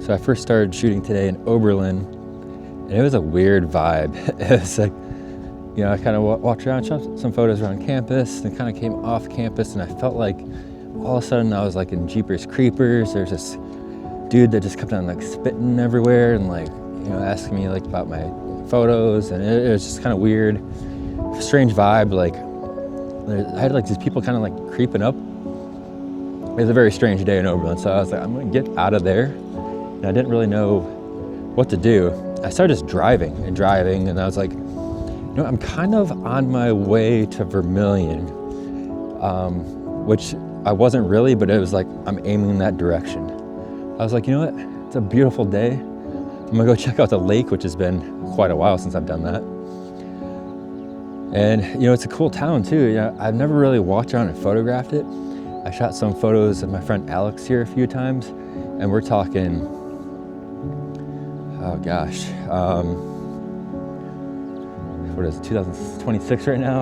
So I first started shooting today in Oberlin, and it was a weird vibe. It was like, you know, I kind of walked around, shot some photos around campus, and kind of came off campus, and I felt like all of a sudden I was like in Jeepers Creepers. There's this dude that just kept on like spitting everywhere and like, you know, asking me like about my photos, and it was just kind of weird, strange vibe. Like I had like these people kind of like creeping up. It was a very strange day in Oberlin, so I was like, I'm gonna get out of there. And I didn't really know what to do. I started just driving, and I was like, you know, I'm kind of on my way to Vermilion, which I wasn't really, but it was like, I'm aiming in that direction. I was like, you know what? It's a beautiful day. I'm gonna go check out the lake, which has been quite a while since I've done that. And you know, it's a cool town too. You know, I've never really walked around and photographed it. I shot some photos of my friend Alex here a few times, and we're talking, oh gosh, what is it, 2026 right now?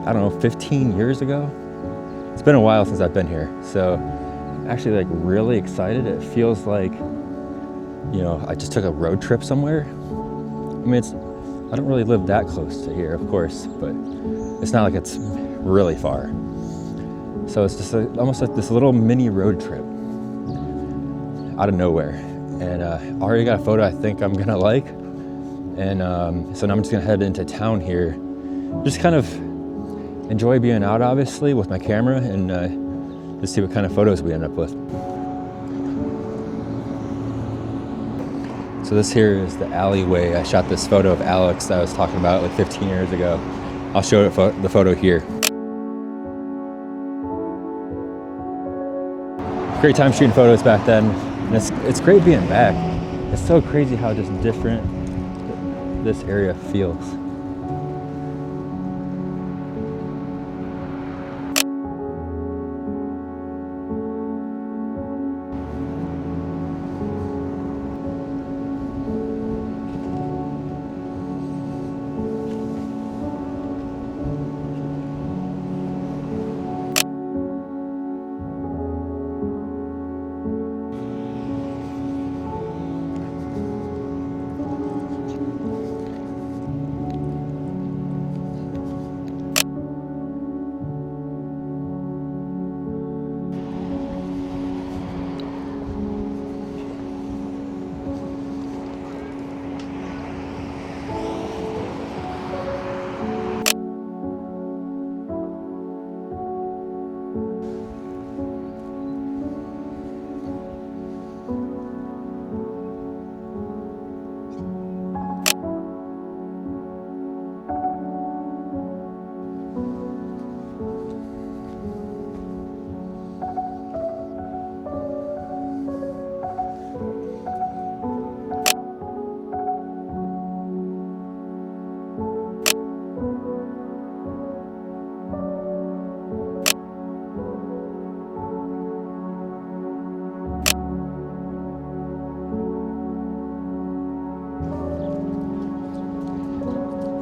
I don't know, 15 years ago? It's been a while since I've been here, so I'm actually like really excited. It feels like, you know, I just took a road trip somewhere. I mean, I don't really live that close to here, of course, but it's not like it's really far. So it's just almost like this little mini road trip out of nowhere. And I already got a photo I think I'm gonna like. And so now I'm just gonna head into town here. Just kind of enjoy being out, obviously, with my camera, and just see what kind of photos we end up with. So this here is the alleyway. I shot this photo of Alex that I was talking about like 15 years ago. I'll show the photo here. Great time shooting photos back then. And it's great being back. It's so crazy how just different this area feels.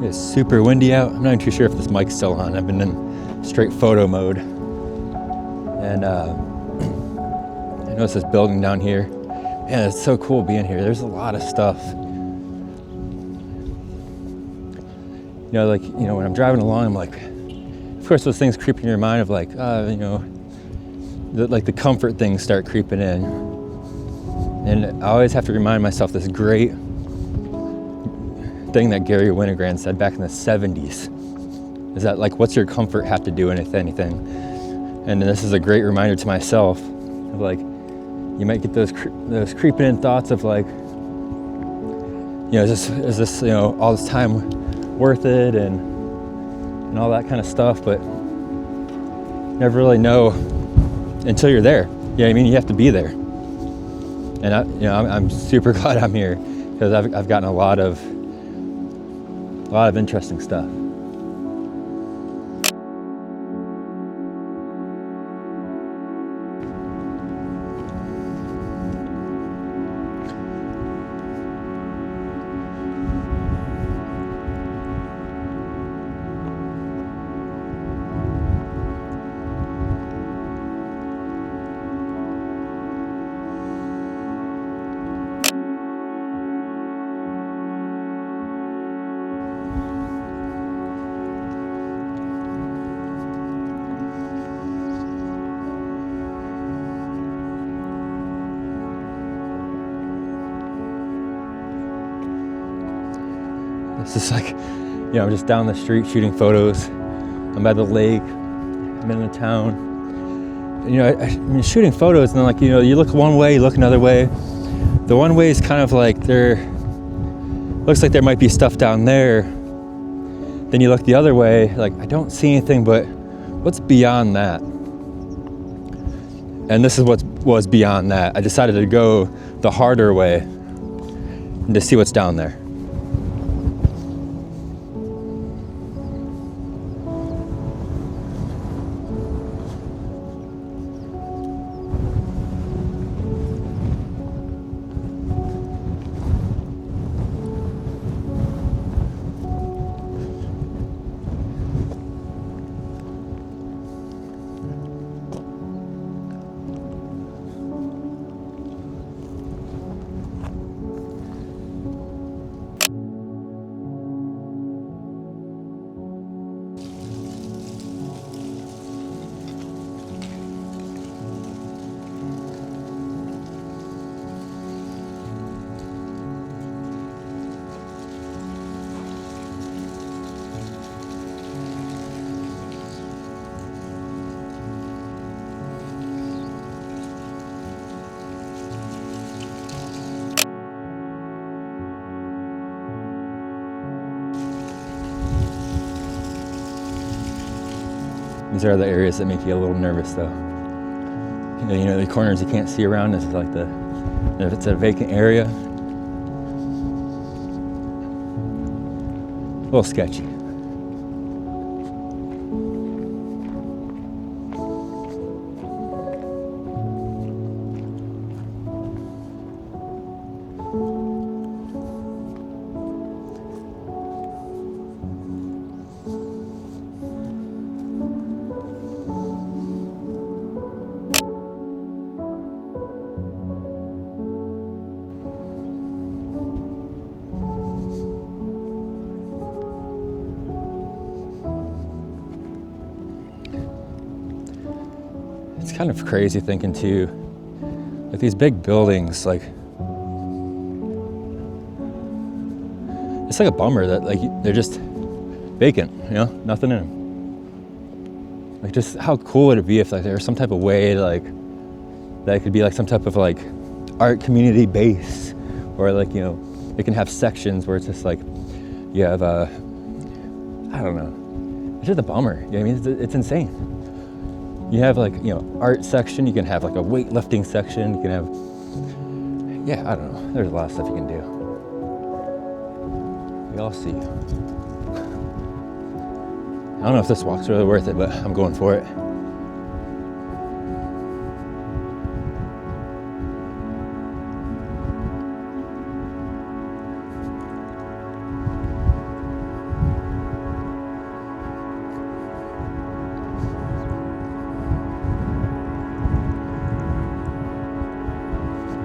It's super windy out. I'm not even too sure if this mic's still on. I've been in straight photo mode. And I noticed this building down here. Man, it's so cool being here. There's a lot of stuff. You know, like, you know, when I'm driving along, I'm like, of course those things creep in your mind of like, you know, like the comfort things start creeping in. And I always have to remind myself this great thing that Gary Winogrand said back in the 70s is that, like, what's your comfort have to do with anything? And this is a great reminder to myself of like, you might get those creeping in thoughts of like, you know, is this, you know, all this time worth it, and all that kind of stuff, but never really know until you're there. Yeah, I mean, you have to be there. And I'm super glad I'm here, because I've gotten a lot of interesting stuff. It's just like, you know, I'm just down the street shooting photos. I'm by the lake. I'm in the town. And, you know, I mean, shooting photos, and then, like, you know, you look one way, you look another way. The one way is kind of like looks like there might be stuff down there. Then you look the other way, like, I don't see anything, but what's beyond that? And this is what was beyond that. I decided to go the harder way and to see what's down there. These are the areas that make you a little nervous, though. You know, the corners you can't see around is like if it's a vacant area, a little sketchy. It's kind of crazy thinking too, like these big buildings, like it's like a bummer that like they're just vacant, you know, nothing in them. Like, just how cool would it be if like there was some type of way to, like, that it could be like some type of like art community base, or like, you know, it can have sections where it's just like you have I don't know, it's just a bummer. You know what I mean? It's insane. You have like, you know, art section, you can have like a weightlifting section, you can have, yeah, I don't know, there's a lot of stuff you can do. We all see. I don't know if this walk's really worth it, but I'm going for it.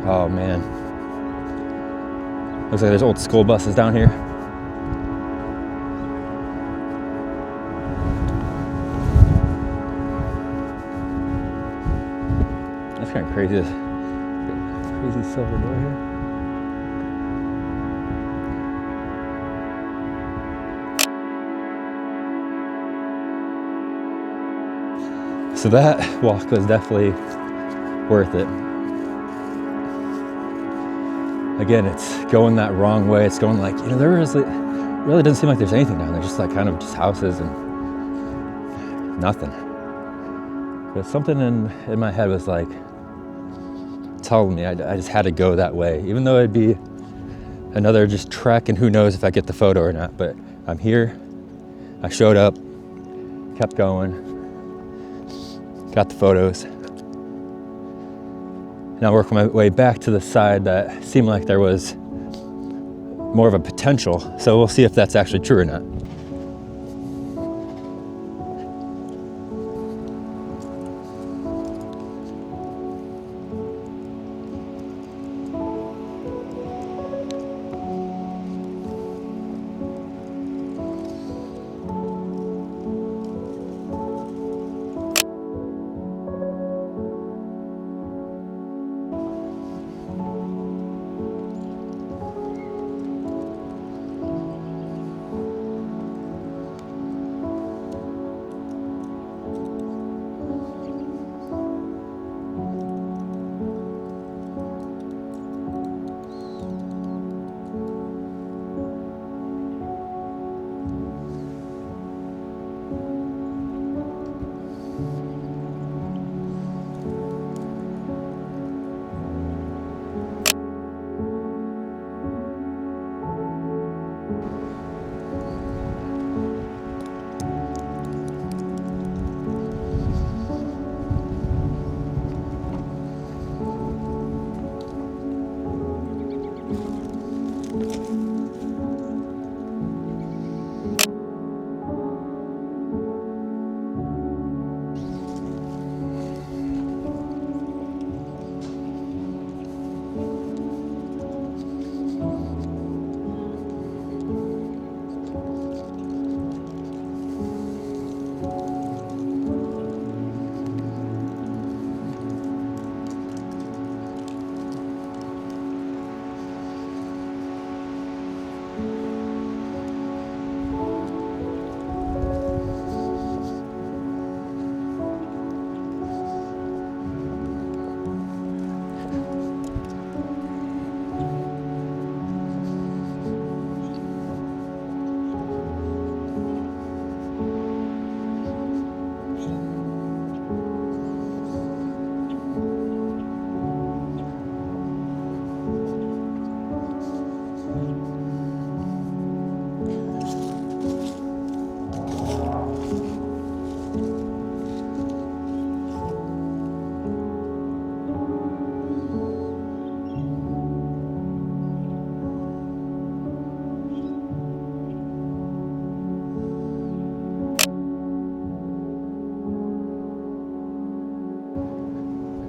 Oh man, looks like there's old school buses down here. That's kind of crazy. This crazy silver door here. So that walk was definitely worth it. Again, it's going that wrong way. It's going like, you know, there is like, really doesn't seem like there's anything down there. Just like kind of just houses and nothing. But something in my head was like telling me I just had to go that way, even though it'd be another just trek, and who knows if I get the photo or not. But I'm here. I showed up, kept going, got the photos. Now working my way back to the side that seemed like there was more of a potential. So we'll see if that's actually true or not.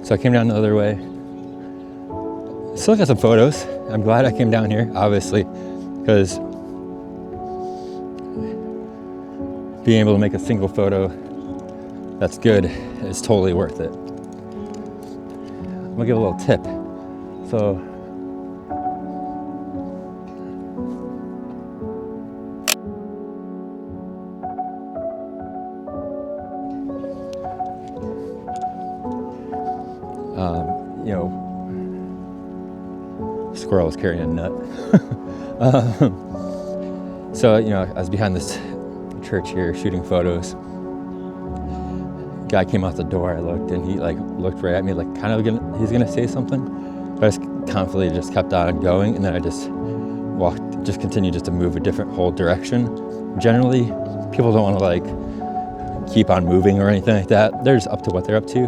So I came down the other way. Still got some photos. I'm glad I came down here, obviously, because being able to make a single photo that's good is totally worth it. I'm gonna give a little tip. So, you know, squirrel was carrying a nut. So, you know, I was behind this church here shooting photos. Guy came out the door, I looked, and he like looked right at me, like kind of he's gonna say something, but I just confidently just kept on going, and then I just continued just to move a whole direction. Generally, people don't want to like keep on moving or anything like that. They're just up to what they're up to.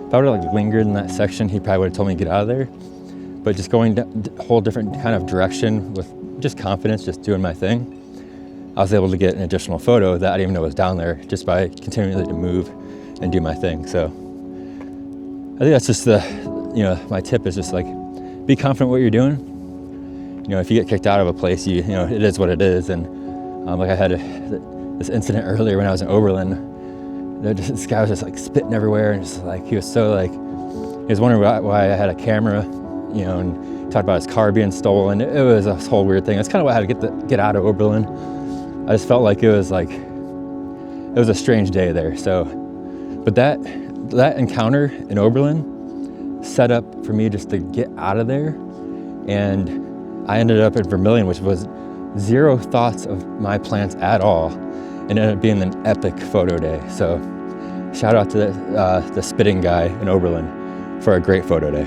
If I would have like lingered in that section, he probably would have told me to get out of there. But just going a whole different kind of direction with just confidence, just doing my thing, I was able to get an additional photo that I didn't even know was down there just by continuing to move and do my thing. So I think that's just my tip is just like, be confident what you're doing. You know, if you get kicked out of a place, you know, it is what it is. And like I had this incident earlier when I was in Oberlin. This guy was just like spitting everywhere, and just like he was wondering why I had a camera, you know, and talked about his car being stolen. It was a whole weird thing. That's kind of what I had to get out of Oberlin. I just felt like it was a strange day there. So, but that encounter in Oberlin set up for me just to get out of there, and I ended up at Vermilion, which was zero thoughts of my plans at all, and ended up being an epic photo day. So shout out to the spitting guy in Oberlin for a great photo day.